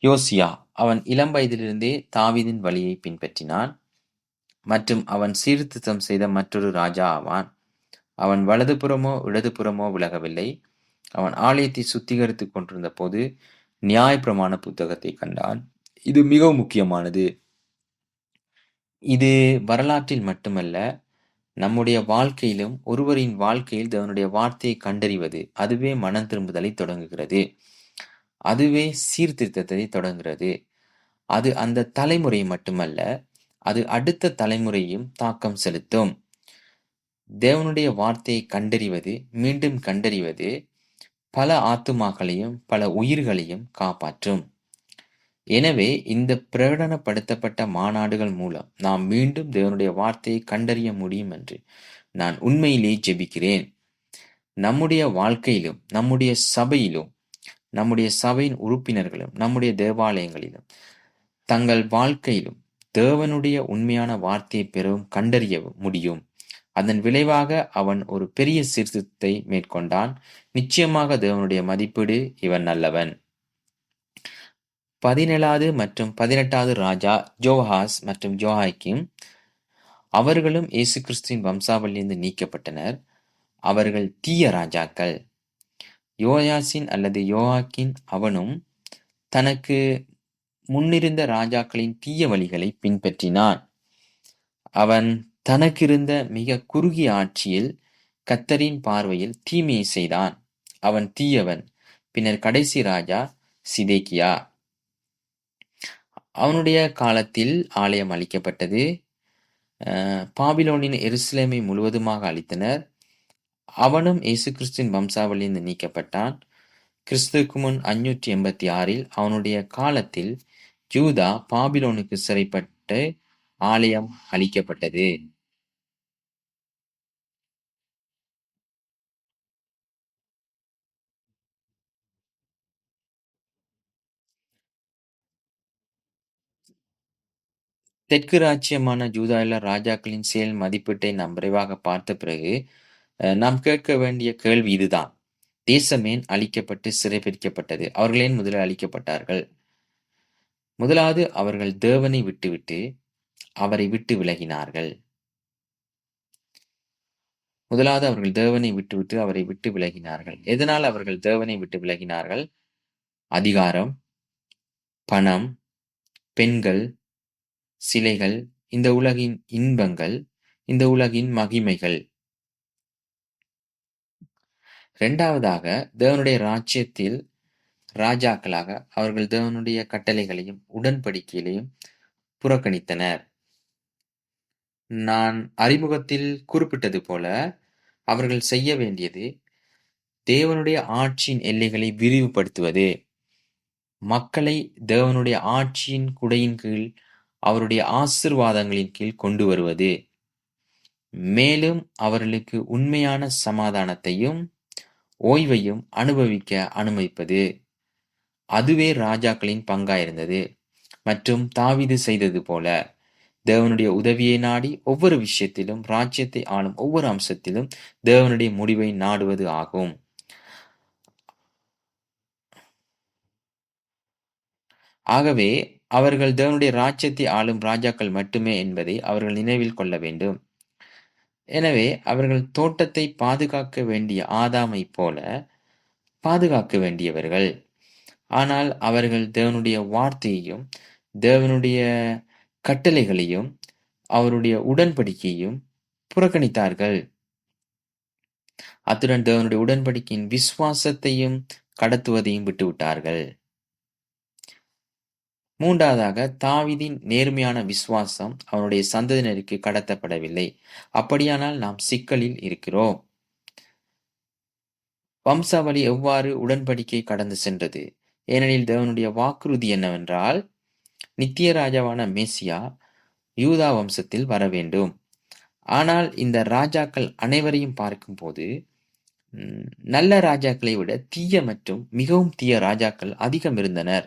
யோசியா. அவன் இளம் வயதிலிருந்தே தாவீதின் வழியை பின்பற்றினான் மற்றும் அவன் சீர்திருத்தம் செய்த மற்றொரு ராஜா ஆவான். அவன் வலதுபுறமோ இடதுபுறமோ விலகவில்லை. அவன் ஆலயத்தை சுத்திகரித்துக் கொண்டிருந்த போது நியாயப்பிரமாண புத்தகத்தை கண்டான். இது மிகவும் முக்கியமானது. இது வரலாற்றில் மட்டுமல்ல, நம்முடைய வாழ்க்கையிலும் ஒருவரின் வாழ்க்கையில் தேவனுடைய வார்த்தையை கண்டறிவது அதுவே மனம் திரும்புதலை தொடங்குகிறது. அதுவே சீர்திருத்தத்தை தொடங்குகிறது. அது அந்த தலைமுறை மட்டுமல்ல, அது அடுத்த தலைமுறையும் தாக்கம் செலுத்தும். தேவனுடைய வார்த்தையை கண்டறிவது மீண்டும் கண்டறிவது பல ஆத்துமாக்களையும் பல உயிர்களையும் காப்பாற்றும். எனவே இந்த பிரகடனப்படுத்தப்பட்ட மாநாடுகள் மூலம் நாம் மீண்டும் தேவனுடைய வார்த்தையை கண்டறிய முடியும் என்று நான் உண்மையிலேயே ஜெபிக்கிறேன். நம்முடைய வாழ்க்கையிலும் நம்முடைய சபையிலும் நம்முடைய சபையின் உறுப்பினர்களும் நம்முடைய தேவாலயங்களிலும் தங்கள் வாழ்க்கையிலும் தேவனுடைய உண்மையான வார்த்தையை பெறவும் கண்டறியவும் முடியும். அதன் விளைவாக அவன் ஒரு பெரிய சீர்திருத்தத்தை மேற்கொண்டான். நிச்சயமாக தேவனுடைய மதிப்பீடு இவன் நல்லவன். 17வது மற்றும் 18வது ராஜா ஜோஹாஸ் மற்றும் ஜோயாக்கீம் அவர்களும் இயேசு கிறிஸ்துவின் வம்சாவளியிலிருந்து நீக்கப்பட்டனர். அவர்கள் தீய ராஜாக்கள். யோயாசின் அல்லது யோயாக்கீன் அவனும் தனக்கு முன்னிருந்த ராஜாக்களின் தீய வழிகளை பின்பற்றினான். அவன் தனக்கிருந்த மிக குறுகிய ஆட்சியில் கர்த்தரின் பார்வையில் தீமையை செய்தான். அவன் தீயவன். பின்னர் கடைசி ராஜா சிதேக்கியா. அவனுடைய காலத்தில் ஆலயம் அழிக்கப்பட்டது. பாபிலோனின் எருசலேமை முழுவதுமாக அழித்தனர். அவனும் இயேசு கிறிஸ்துவின் வம்சாவளியிலிருந்து நீக்கப்பட்டான். கிறிஸ்துவுக்கு முன் 586 அவனுடைய காலத்தில் யூதா பாபிலோனுக்கு சிறைப்பட்டு ஆலயம் அழிக்கப்பட்டது. தெற்கு ராஜ்யமான யூதாவிலுள்ள ராஜாக்களின் செயல் மதிப்பீட்டை நாம் விரைவாக பார்த்த பிறகு நாம் கேட்க வேண்டிய கேள்வி இதுதான். தேசம் ஏன் அழிக்கப்பட்டு சிறைபிடிக்கப்பட்டது? அவர்கள் ஏன் முதலில் அழிக்கப்பட்டார்கள்? முதலாவது, அவர்கள் தேவனை விட்டுவிட்டு அவரை விட்டு விலகினார்கள். எதனால் அவர்கள் தேவனை விட்டு விலகினார்கள்? அதிகாரம், பணம், பெண்கள், சிலைகள், இந்த உலகின் இன்பங்கள், இந்த உலகின் மகிமைகள். 2வதாக தேவனுடைய ராஜ்யத்தில் ராஜாக்களாக அவர்கள் தேவனுடைய கட்டளைகளையும் உடன்படிக்கைகளையும் புறக்கணித்தனர். நான் அறிமுகத்தில் குறிப்பிட்டது போல அவர்கள் செய்ய வேண்டியது தேவனுடைய ஆட்சியின் எல்லைகளை விரிவுபடுத்துவது, மக்களை தேவனுடைய ஆட்சியின் குடையின் கீழ், அவருடைய ஆசீர்வாதங்களின் கீழ் கொண்டு வருவது, மேலும் அவர்களுக்கு உண்மையான சமாதானத்தையும் ஓய்வையும் அனுபவிக்க அனுமதிப்பது. அதுவே ராஜாக்களின் பங்காயிருந்தது. மற்றும் தாவீது செய்தது போல தேவனுடைய உதவியை நாடி ஒவ்வொரு விஷயத்திலும், ராஜ்யத்தை ஆளும் ஒவ்வொரு அம்சத்திலும் தேவனுடைய முடிவை நாடுவது ஆகும். ஆகவே அவர்கள் தேவனுடைய ராஜ்யத்தை ஆளும் ராஜாக்கள் மட்டுமே என்பதை அவர்கள் நினைவில் கொள்ள வேண்டும். எனவே அவர்கள் தோட்டத்தை பாதுகாக்க வேண்டிய ஆதாமைப் போல பாதுகாக்க வேண்டியவர்கள். ஆனால் அவர்கள் தேவனுடைய வார்த்தையையும், தேவனுடைய கட்டளைகளையும், அவருடைய உடன்படிக்கையையும் புறக்கணித்தார்கள். அத்துடன் தேவனுடைய உடன்படிக்கையின் விசுவாசத்தையும் கடத்துவதையும் விட்டுவிட்டார்கள். 3வதாக தாவீதின் நேர்மையான விசுவாசம் அவனுடைய சந்ததியினருக்கு கடத்தப்படவில்லை. அப்படியானால் நாம் சிக்கலில் இருக்கிறோம். வம்சாவளி எவ்வாறு உடன்படிக்கை கடந்து சென்றது? ஏனெனில் தேவனுடைய வாக்குறுதி என்னவென்றால், நித்திய ராஜாவான மேசியா யூதா வம்சத்தில் வர வேண்டும். ஆனால் இந்த ராஜாக்கள் அனைவரையும் பார்க்கும்போது நல்ல ராஜாக்களை விட தீய மற்றும் மிகவும் தீய ராஜாக்கள் அதிகம் இருந்தனர்.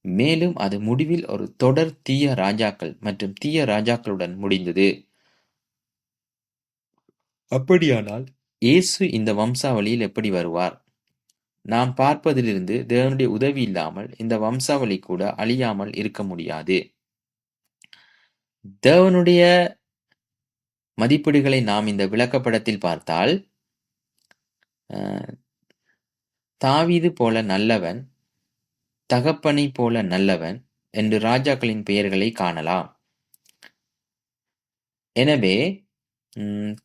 மேலும் அது முடிவில் ஒரு தொடர் தீய ராஜாக்கள் மற்றும் தீய ராஜாக்களுடன் முடிந்தது. அப்படியானால் இயேசு இந்த வம்சாவளியில் எப்படி வருவார்? நாம் பார்ப்பதிலிருந்து தேவனுடைய உதவி இல்லாமல் இந்த வம்சாவளி கூட அழியாமல் இருக்க முடியாது. தேவனுடைய மதிப்பீடுகளை நாம் இந்த விளக்கப்படத்தில் பார்த்தால், தாவீது போல நல்லவன், தகப்பனை போல நல்லவன் என்று ராஜாக்களின் பெயர்களை காணலாம். எனவே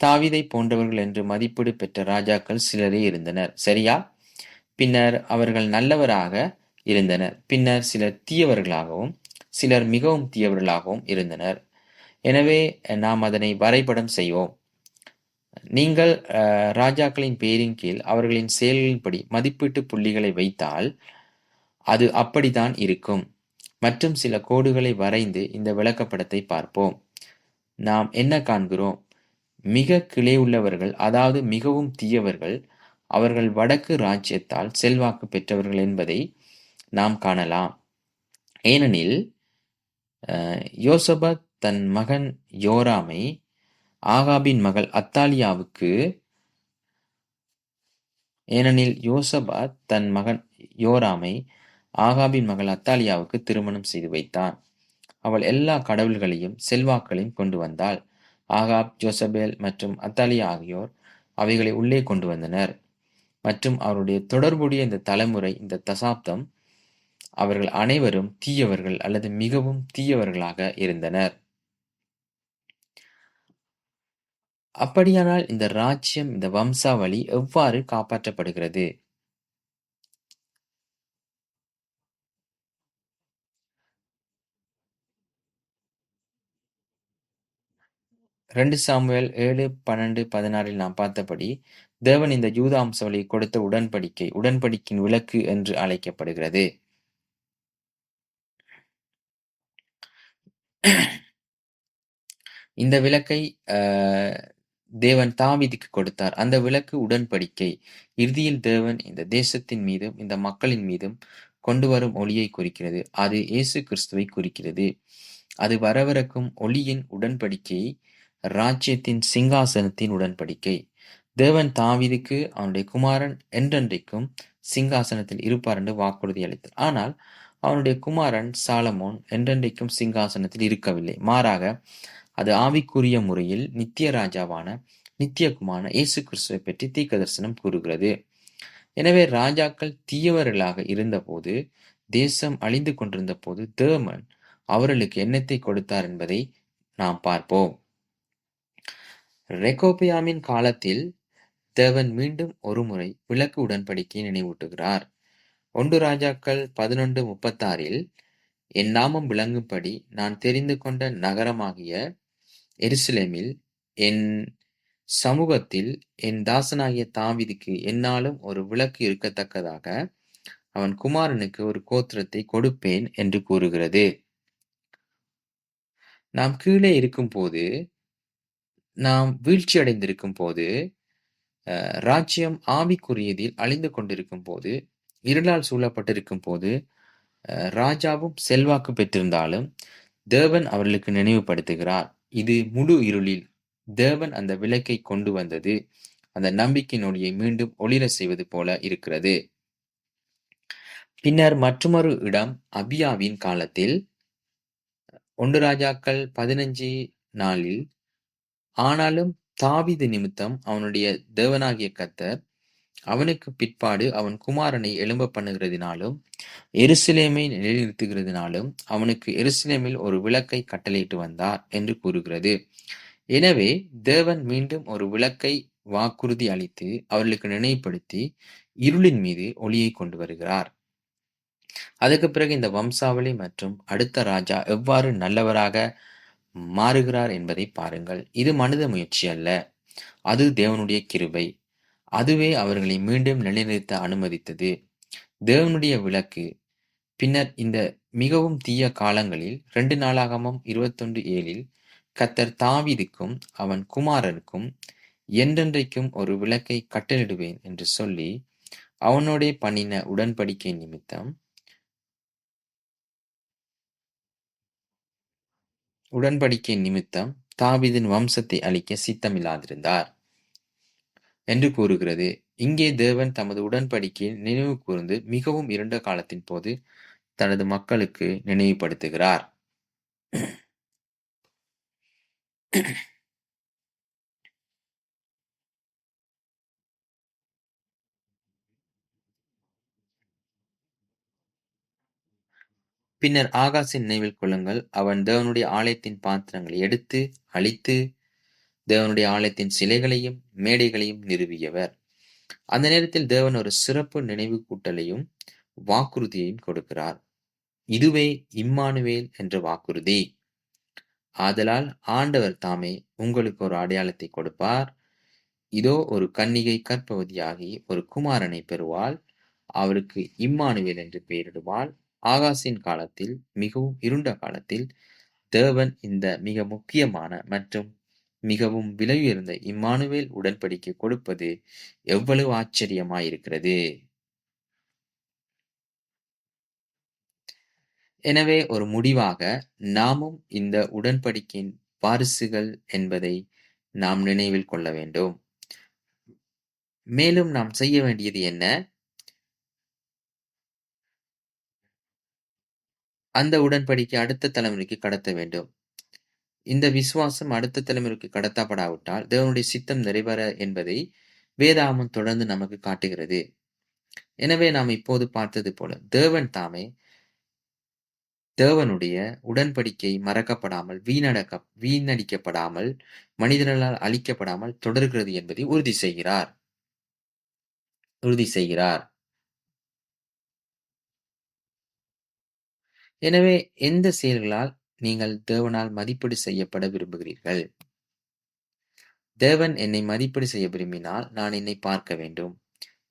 தாவீதை போன்றவர்கள் என்று மதிப்பீடு பெற்ற ராஜாக்கள் சிலரே இருந்தனர். சரியா? பின்னர் அவர்கள் நல்லவராக இருந்தனர். பின்னர் சிலர் தீயவர்களாகவும் சிலர் மிகவும் தீயவர்களாகவும் இருந்தனர். எனவே நாம் அதனை வரைபடம் செய்வோம். நீங்கள் ராஜாக்களின் பெயரின் கீழ் அவர்களின் செயல்களின்படி மதிப்பீட்டு புள்ளிகளை வைத்தால் அது அப்படித்தான் இருக்கும். மற்றும் சில கோடுகளை வரைந்து இந்த விளக்கப்படத்தை பார்ப்போம். நாம் என்ன காண்கிறோம்? மிக கிளை உள்ளவர்கள், அதாவது மிகவும் தீயவர்கள், அவர்கள் வடக்கு ராஜ்யத்தால் செல்வாக்கு பெற்றவர்கள் என்பதை நாம் காணலாம். ஏனெனில் யோசபாத் தன் மகன் யோராமை ஆகாபின் மகள் அத்தாலியாவுக்கு திருமணம் செய்து வைத்தான். அவள் எல்லா கடவுள்களையும் செல்வாக்களையும் கொண்டு வந்தாள். ஆகாப், ஜோசபேல் மற்றும் அத்தாலியா ஆகியோர் அவைகளை உள்ளே கொண்டு வந்தனர். மற்றும் அவருடைய தொடர்புடைய இந்த தலைமுறை, இந்த தசாப்தம், அவர்கள் அனைவரும் தீயவர்கள் அல்லது மிகவும் தீயவர்களாக இருந்தனர். அப்படியானால் இந்த ராஜ்யம், இந்த வம்சாவளி எவ்வாறு காப்பாற்றப்படுகிறது? 2 சாமுவேல் 7:12-16 நாம் பார்த்தபடி, தேவன் இந்த யூதா வம்சாவளிக்கு கொடுத்த உடன்படிக்கையின் விளக்கு என்று அழைக்கப்படுகிறது. இந்த விளக்கை தேவன் தாவீதுக்கு கொடுத்தார். அந்த விளக்கு உடன்படிக்கை. இறுதியில் தேவன் இந்த தேசத்தின் மீதும் இந்த மக்களின் மீதும் கொண்டு வரும் ஒளியை குறிக்கிறது. அது இயேசு கிறிஸ்துவை குறிக்கிறது. அது வரவிருக்கும் ஒளியின் உடன்படிக்கை, ராஜ்யத்தின் சிங்காசனத்தின் உடன்படிக்கை. தேவன் தாவீதுக்கு அவனுடைய குமாரன் என்றென்றைக்கும் சிங்காசனத்தில் இருப்பார் என்று வாக்குறுதி அளித்தார். ஆனால் அவனுடைய குமாரன் சாலமோன் என்றென்றைக்கும் சிங்காசனத்தில் இருக்கவில்லை. மாறாக அது ஆவிக்குரிய முறையில் நித்திய ராஜாவான நித்திய குமாரன் இயேசு கிறிஸ்துவை பற்றி தீர்க்க தரிசனம் கூறுகிறது. எனவே ராஜாக்கள் தீயவர்களாக இருந்தபோது, தேசம் அழிந்து கொண்டிருந்த போது, தேவன் அவர்களுக்கு என்னத்தை கொடுத்தார் என்பதை நாம் பார்ப்போம். ரெகோபியாமின் காலத்தில் தேவன் மீண்டும் ஒருமுறை விளக்கு உடன்படிக்கையை நினைவூட்டுகிறார். 1 ராஜாக்கள் 11:36 என் நாமம் விளங்கும்படி நான் தெரிந்து கொண்ட நகரமாகிய எருசலேமில் என் சமூகத்தில் என் தாசனாகிய தாவீதுக்கு எந்நாளும் ஒரு விளக்கு இருக்கத்தக்கதாக அவன் குமாரனுக்கு ஒரு கோத்திரத்தை கொடுப்பேன் என்று கூறுகிறது. நாம் கீழே இருக்கும்போது, நாம் வீழ்ச்சி அடைந்திருக்கும் போது, ராஜ்யம் ஆவிக்குரியதில் அழிந்து கொண்டிருக்கும் போது, இருளால் சூழப்பட்டிருக்கும் போது, ராஜாவும் செல்வாக்கு பெற்றிருந்தாலும் தேவன் அவர்களுக்கு நினைவுபடுத்துகிறார். இது முழு இருளில் தேவன் அந்த விளக்கை கொண்டு வந்தது அந்த நம்பிக்கையின் ஒளியை மீண்டும் ஒளிர செய்வது போல இருக்கிறது. பின்னர் மற்றுமொரு இடம் அபியாவின் காலத்தில் 1 ராஜாக்கள் 15:4 ஆனாலும் தாவீது நிமித்தம் அவனுடைய தேவனாகிய கர்த்தர் அவனுக்கு பிற்பாடு அவன் குமாரனை எழும்ப பண்ணுகிறதினாலும் எருசலேமை நிலைநிறுத்துகிறதினாலும் அவனுக்கு எருசலேமில் ஒரு விளக்கை கட்டளையிட்டு வந்தார் என்று கூறுகிறது. எனவே தேவன் மீண்டும் ஒரு விளக்கை வாக்குறுதி அளித்து அவர்களுக்கு நினைவுபடுத்தி இருளின் மீது ஒளியை கொண்டு வருகிறார். அதுக்கு பிறகு இந்த வம்சாவளி மற்றும் அடுத்த ராஜா எவ்வாறு நல்லவராக மாறுகிறார் என்பதை பாருங்கள். இது மனித முயற்சி அல்ல, அது தேவனுடைய கிருபை. அதுவே அவர்களை மீண்டும் நிலைநிறுத்த அனுமதித்தது. தேவனுடைய விளக்கு. பின்னர் இந்த மிகவும் தீய காலங்களில் 2 நாளாகமம் 21:7 கர்த்தர் தாவீதுக்கும் அவன் குமாரனுக்கும் என்றென்றைக்கும் ஒரு விளக்கை கட்டளிடுவேன் என்று சொல்லி அவனோடே பண்ணின உடன்படிக்கை நிமித்தம் தாவீதின் வம்சத்தை அழிக்க சித்தமில்லாதிருந்தார் என்று கூறுகிறது. இங்கே தேவன் தமது உடன்படிக்கையை நினைவு கூர்ந்து மிகவும் இருண்ட காலத்தின் போது தனது மக்களுக்கு நினைவுபடுத்துகிறார். பின்னர் ஆகாசின் நினைவில் கொள்ளுங்கள், அவன் தேவனுடைய ஆலயத்தின் பாத்திரங்களை எடுத்து அழித்து தேவனுடைய ஆலயத்தின் சிலைகளையும் மேடைகளையும் நிறுவியவர். அந்த நேரத்தில் தேவன் ஒரு சிறப்பு நினைவு கூட்டலையும் வாக்குறுதியையும் கொடுக்கிறார். இதுவே இம்மானுவேல் என்ற வாக்குறுதி. ஆதலால் ஆண்டவர் தாமே உங்களுக்கு ஒரு அடையாளத்தை கொடுப்பார். இதோ ஒரு கன்னிகை கர்ப்பவதியாகி ஒரு குமாரனை பெறுவாள். அவருக்கு இம்மானுவேல் என்று பெயரிடுவாள். ஆகாசின் காலத்தில் மிகவும் இருண்ட காலத்தில் தேவன் இந்த மிக முக்கியமான மற்றும் மிகவும் விலையுயர்ந்த இம்மானுவேல் உடன்படிக்கை கொடுப்பது எவ்வளவு ஆச்சரியமாயிருக்கிறது. எனவே ஒரு முடிவாக நாமும் இந்த உடன்படிக்கையின் வாரிசுகள் என்பதை நாம் நினைவில் கொள்ள வேண்டும். மேலும் நாம் செய்ய வேண்டியது என்ன? அந்த உடன்படிக்கை அடுத்த தலைமுறைக்கு கடத்த வேண்டும். இந்த விசுவாசம் அடுத்த தலைமுறைக்கு கடத்தப்படாவிட்டால் தேவனுடைய சித்தம் நிறைவேற என்பதை வேதாகமம் தொடர்ந்து நமக்கு காட்டுகிறது. எனவே நாம் இப்போது பார்த்தது போல தேவன் தாமே தேவனுடைய உடன்படிக்கை மறக்கப்படாமல் வீணடிக்கப்படாமல் மனிதர்களால் அழிக்கப்படாமல் தொடர்கிறது என்பதை உறுதி செய்கிறார். எனவே எந்த செயல்களால் நீங்கள் தேவனால் மதிப்பீடு செய்யப்பட விரும்புகிறீர்கள்? தேவன் என்னை மதிப்பீடு செய்ய விரும்பினால் நான் என்னை பார்க்க வேண்டும்,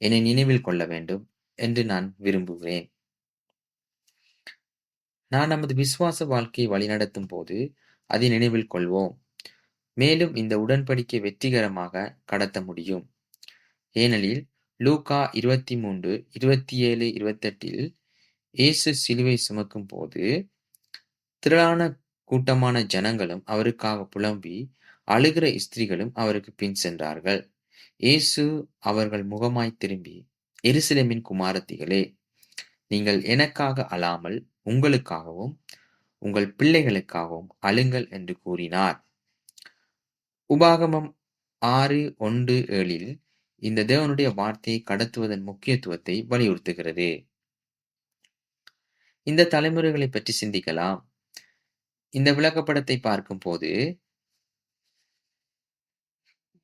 என்னை நினைவில் கொள்ள வேண்டும் என்று நான் விரும்புகிறேன். நான் நமது விசுவாச வாழ்க்கையை வழிநடத்தும் போது அதை நினைவில் கொள்வோம். மேலும் இந்த உடன்படிக்கை வெற்றிகரமாக கடத்த முடியும். ஏனெனில் லூக்கா 23, 27, 28 இயேசு சிலுவை சுமக்கும் போது திரளான கூட்டமான ஜனங்களும் அவருக்காக புலம்பி அழுகிற ஸ்திரீகளும் அவருக்கு பின் சென்றார்கள். இயேசு அவர்கள் முகமாய் திரும்பி, எருசலேமின் குமாரத்திகளே, நீங்கள் எனக்காக அழாமல் உங்களுக்காகவும் உங்கள் பிள்ளைகளுக்காகவும் அழுங்கள் என்று கூறினார். உபாகமம் 6:1-7 இந்த தேவனுடைய வார்த்தையை கடத்துவதன் முக்கியத்துவத்தை வலியுறுத்துகிறது. இந்த தலைமுறைகளை பற்றி சிந்திக்கலாம். இந்த விளக்கப்படத்தை பார்க்கும்போது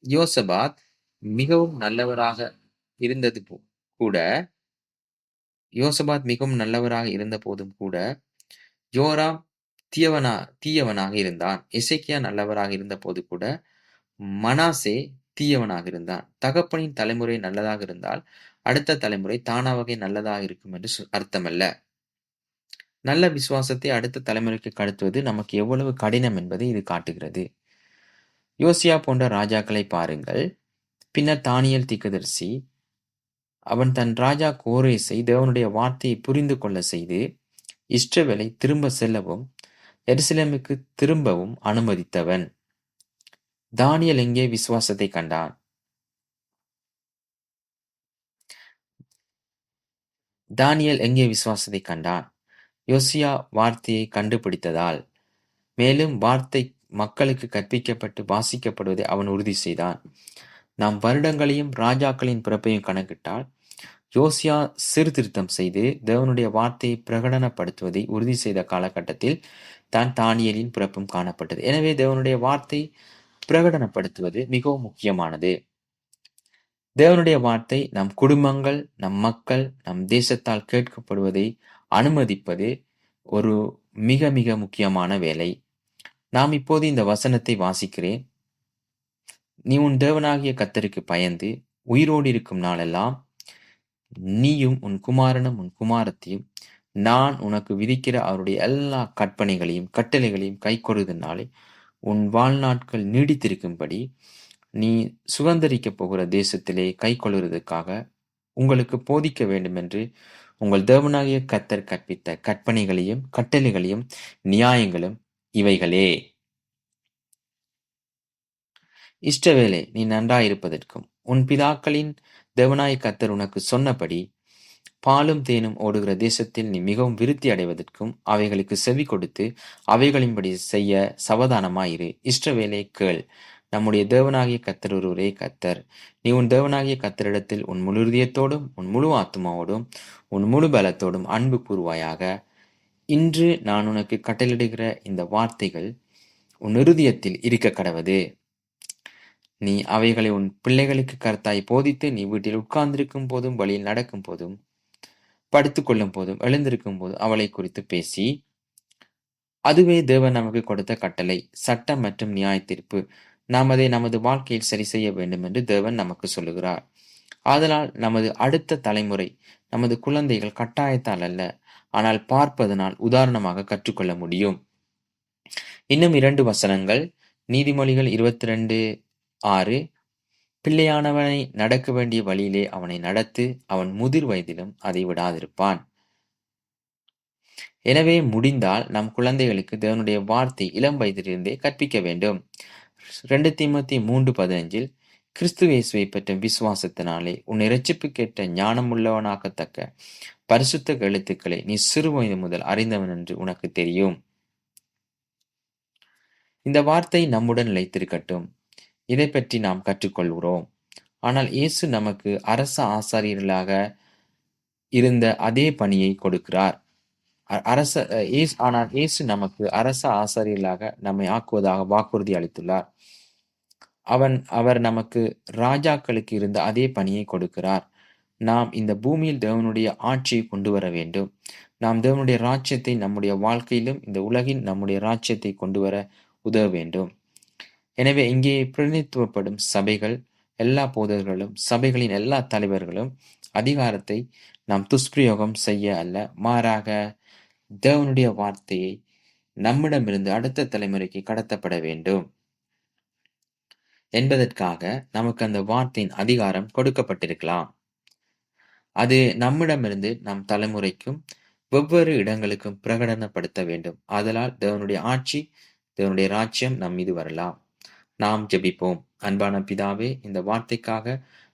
யோசபாத் மிகவும் நல்லவராக இருந்தது கூட யோசபாத் மிகவும் நல்லவராக இருந்த போதும் கூட யோராம் தீயவனாக இருந்தான். எசேக்கியா நல்லவராக இருந்த போது கூட மனாசே தீயவனாக இருந்தான். தகப்பனின் தலைமுறை நல்லதாக இருந்தால் அடுத்த தலைமுறை தானாகவே நல்லதாக இருக்கும் என்று அர்த்தமல்ல. நல்ல விசுவாசத்தை அடுத்த தலைமுறைக்கு கடத்துவது நமக்கு எவ்வளவு கடினம் என்பதை இது காட்டுகிறது. யோசியா போன்ற ராஜாக்களை பாருங்கள். பின்னர் தானியேல் தீர்க்கதரிசி அவன் தன் ராஜா கோரேசை தேவனுடைய வார்த்தையை புரிந்து கொள்ள செய்து இஸ்ரவேலை திரும்ப செல்லவும் எருசலேமுக்கு திரும்பவும் அனுமதித்தவன். தானியேல் எங்கே விசுவாசத்தை கண்டான்? தானியேல் எங்கே விசுவாசத்தை கண்டான்? யோசியா வார்த்தையை கண்டுபிடித்ததால். மேலும் வார்த்தை மக்களுக்கு கற்பிக்கப்பட்டு வாசிக்கப்படுவதை அவன் உறுதி செய்தான். நாம் வருடங்களையும் ராஜாக்களின் பிறப்பையும் கணக்கிட்டால் யோசியா சீர்திருத்தம் செய்து தேவனுடைய வார்த்தையை பிரகடனப்படுத்துவதை உறுதி செய்த காலகட்டத்தில் தான் தானியேலின் பிறப்பும் காணப்பட்டது. எனவே தேவனுடைய வார்த்தை பிரகடனப்படுத்துவது மிகவும் முக்கியமானது. தேவனுடைய வார்த்தை நம் குடும்பங்கள், நம் மக்கள், நம் தேசத்தால் கேட்கப்படுவதை அனுமதிப்பது ஒரு மிக மிக முக்கியமான வேலை. நாம் இப்போது இந்த வசனத்தை வாசிக்கிறேன். நீ உன் தேவனாகிய கர்த்தருக்கு பயந்து உயிரோடு இருக்கும் நாளெல்லாம் நீயும் உன் குமாரனும் உன் குமாரத்தையும் நான் உனக்கு விதிக்கிற அவருடைய எல்லா கற்பனைகளையும் கட்டளைகளையும் கைக்கொள்வதனாலே உன் வாழ்நாட்கள் நீடித்திருக்கும்படி நீ சுதந்தரிக்கப் போகிற தேசத்திலே கைக்கொள்வதற்காக உங்களுக்கு போதிக்க வேண்டும் என்று உங்கள் தேவனாகிய கர்த்தர் கற்பித்த கற்பனைகளையும் கட்டளைகளையும் நியாயங்களும் இவைகளே. இஷ்டவேளை நீ நன்றாயிருப்பதற்கும் உன் பிதாக்களின் தேவனாகிய கர்த்தர் உனக்கு சொன்னபடி பாலும் தேனும் ஓடுகிற தேசத்தில் நீ மிகவும் விருத்தி அடைவதற்கும் அவைகளுக்கு செவி கொடுத்து அவைகளின்படி செய்ய சவதானமாயிரு. இஷ்டவேளை கேள், நம்முடைய தேவனாகிய கர்த்தர் ஒருவரே கர்த்தர். நீ உன் தேவனாகிய கர்த்தரிடத்தில் உன் முழு இதயத்தோடும் உன் முழு ஆத்துமாவோடும் உன் முழு பலத்தோடும் அன்பு கூறுவாயாக. இன்று நான் உனக்கு கட்டளிடுகிற இந்த வார்த்தைகள் உன் இருதயத்தில் இருக்க கடவது. நீ அவைகளை உன் பிள்ளைகளுக்கு கருத்தாய் போதித்து நீ வீட்டில் உட்கார்ந்திருக்கும் போதும் வழியில் நடக்கும் போதும் படுத்துக்கொள்ளும் போதும் எழுந்திருக்கும் போதும் அவளை குறித்து பேசி. அதுவே தேவன் நமக்கு கொடுத்த கட்டளை, சட்டம் மற்றும் நியாய தீர்ப்பு. நாம் அதை நமது வாழ்க்கையில் சரி செய்ய வேண்டும் என்று தேவன் நமக்கு சொல்லுகிறார். ஆதலால் நமது அடுத்த தலைமுறை, நமது குழந்தைகள் கட்டாயத்தால் அல்ல, ஆனால் பார்ப்பதனால் உதாரணமாக கற்றுக்கொள்ள முடியும். இன்னும் 2 வசனங்கள். நீதிமொழிகள் 22:6. பிள்ளையானவனை நடக்க வேண்டிய வழியிலே அவனை நடத்து, அவன் முதிர் வயதிலும் அதை விடாதிருப்பான். எனவே முடிந்தால் நம் குழந்தைகளுக்கு தேவனுடைய வார்த்தை இளம் வயதிலிருந்தே கற்பிக்க வேண்டும். 2 தீமோத்தேயு 3:15 கிறிஸ்து இயேசுவை பெற்ற விசுவாசத்தினாலே உன்னை இரட்சிப்புக்கேற்ற ஞானமுள்ளவனாக்கத்தக்க பரிசுத்த எழுத்துக்களை நீ சிறு வயது முதல் அறிந்தவன் என்று உனக்கு தெரியும். இந்த வார்த்தை நம்முடன் நிலைத்திருக்கட்டும். இதை பற்றி நாம் கற்றுக்கொள்கிறோம். ஆனால் இயேசு நமக்கு அரச ஆசாரியர்களாக இருந்த அதே பணியை கொடுக்கிறார். ஆனால் இயேசு நமக்கு அரச ஆசாரியர்களாக நம்மை ஆக்குவதாக வாக்குறுதி அளித்துள்ளார். அவர் நமக்கு ராஜாக்களுக்கு இருந்த அதே பணியை கொடுக்கிறார். நாம் இந்த பூமியில் தேவனுடைய ஆட்சியை கொண்டு வர வேண்டும். நாம் தேவனுடைய ராஜ்யத்தை நம்முடைய வாழ்க்கையிலும் இந்த உலகில் நம்முடைய ராஜ்யத்தை கொண்டு வர உதவ வேண்டும். எனவே இங்கே பிரதிநிதித்துவப்படும் சபைகள், எல்லா போதகர்களும், சபைகளின் எல்லா தலைவர்களும் அதிகாரத்தை நாம் துஷ்பிரயோகம் செய்ய அல்ல, மாறாக தேவனுடைய வார்த்தையை நம்மிடமிருந்து அடுத்த தலைமுறைக்கு கடத்தப்பட வேண்டும் என்பதற்காக நமக்கு அந்த வார்த்தையின் அதிகாரம் கொடுக்கப்பட்டிருக்கலாம். அது நம்மிடமிருந்து நம் தலைமுறைக்கும் வெவ்வேறு இடங்களுக்கும் பிரகடனப்படுத்த வேண்டும். ஆதலால் தேவனுடைய ஆட்சி, தேவனுடைய ராஜ்யம் நம் மீது வரலாம். நாம் ஜெபிப்போம். அன்பான பிதாவே, இந்த வார்த்தைக்காக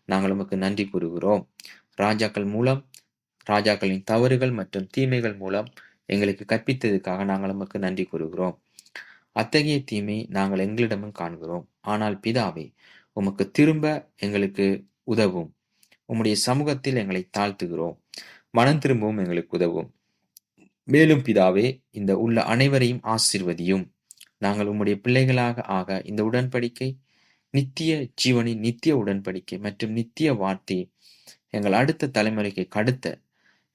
நாங்கள் உமக்கு நன்றி கூறுகிறோம். ராஜாக்கள் மூலம், ராஜாக்களின் தவறுகள் மற்றும் தீமைகள் மூலம் எங்களுக்கு கற்பித்ததுக்காக நாங்கள் உமக்கு நன்றி கூறுகிறோம். அத்தகைய தீமை நாங்கள் எங்களிடமும் காண்கிறோம். ஆனால் பிதாவே, உமக்கு திரும்ப எங்களுக்கு உதவும். உம்முடைய சமூகத்தில் எங்களை தாழ்த்துகிறோம். மனம் திரும்பவும் எங்களுக்கு உதவும். மேலும் பிதாவே, இந்த உள்ள அனைவரையும் ஆசீர்வதியும். நாங்கள் உம்முடைய பிள்ளைகளாக ஆக இந்த உடன்படிக்கை நித்திய ஜீவனின் நித்திய உடன்படிக்கை மற்றும் நித்திய வார்த்தையை எங்கள் அடுத்த தலைமுறைக்கு கடத்த,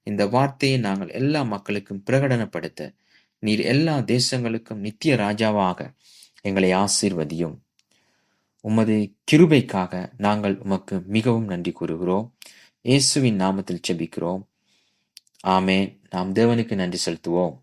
இந்த வார்த்தையை நாங்கள் எல்லா மக்களுக்கும் பிரகடனப்படுத்த, நீர் எல்லா தேசங்களுக்கும் நித்திய ராஜாவாக எங்களை ஆசீர்வதியும். உமது கிருபைக்காக நாங்கள் உமக்கு மிகவும் நன்றி கூறுகிறோம். இயேசுவின் நாமத்தில் ஜெபிக்கிறோம். ஆமென். நாம் தேவனுக்கு நன்றி செலுத்துவோம்.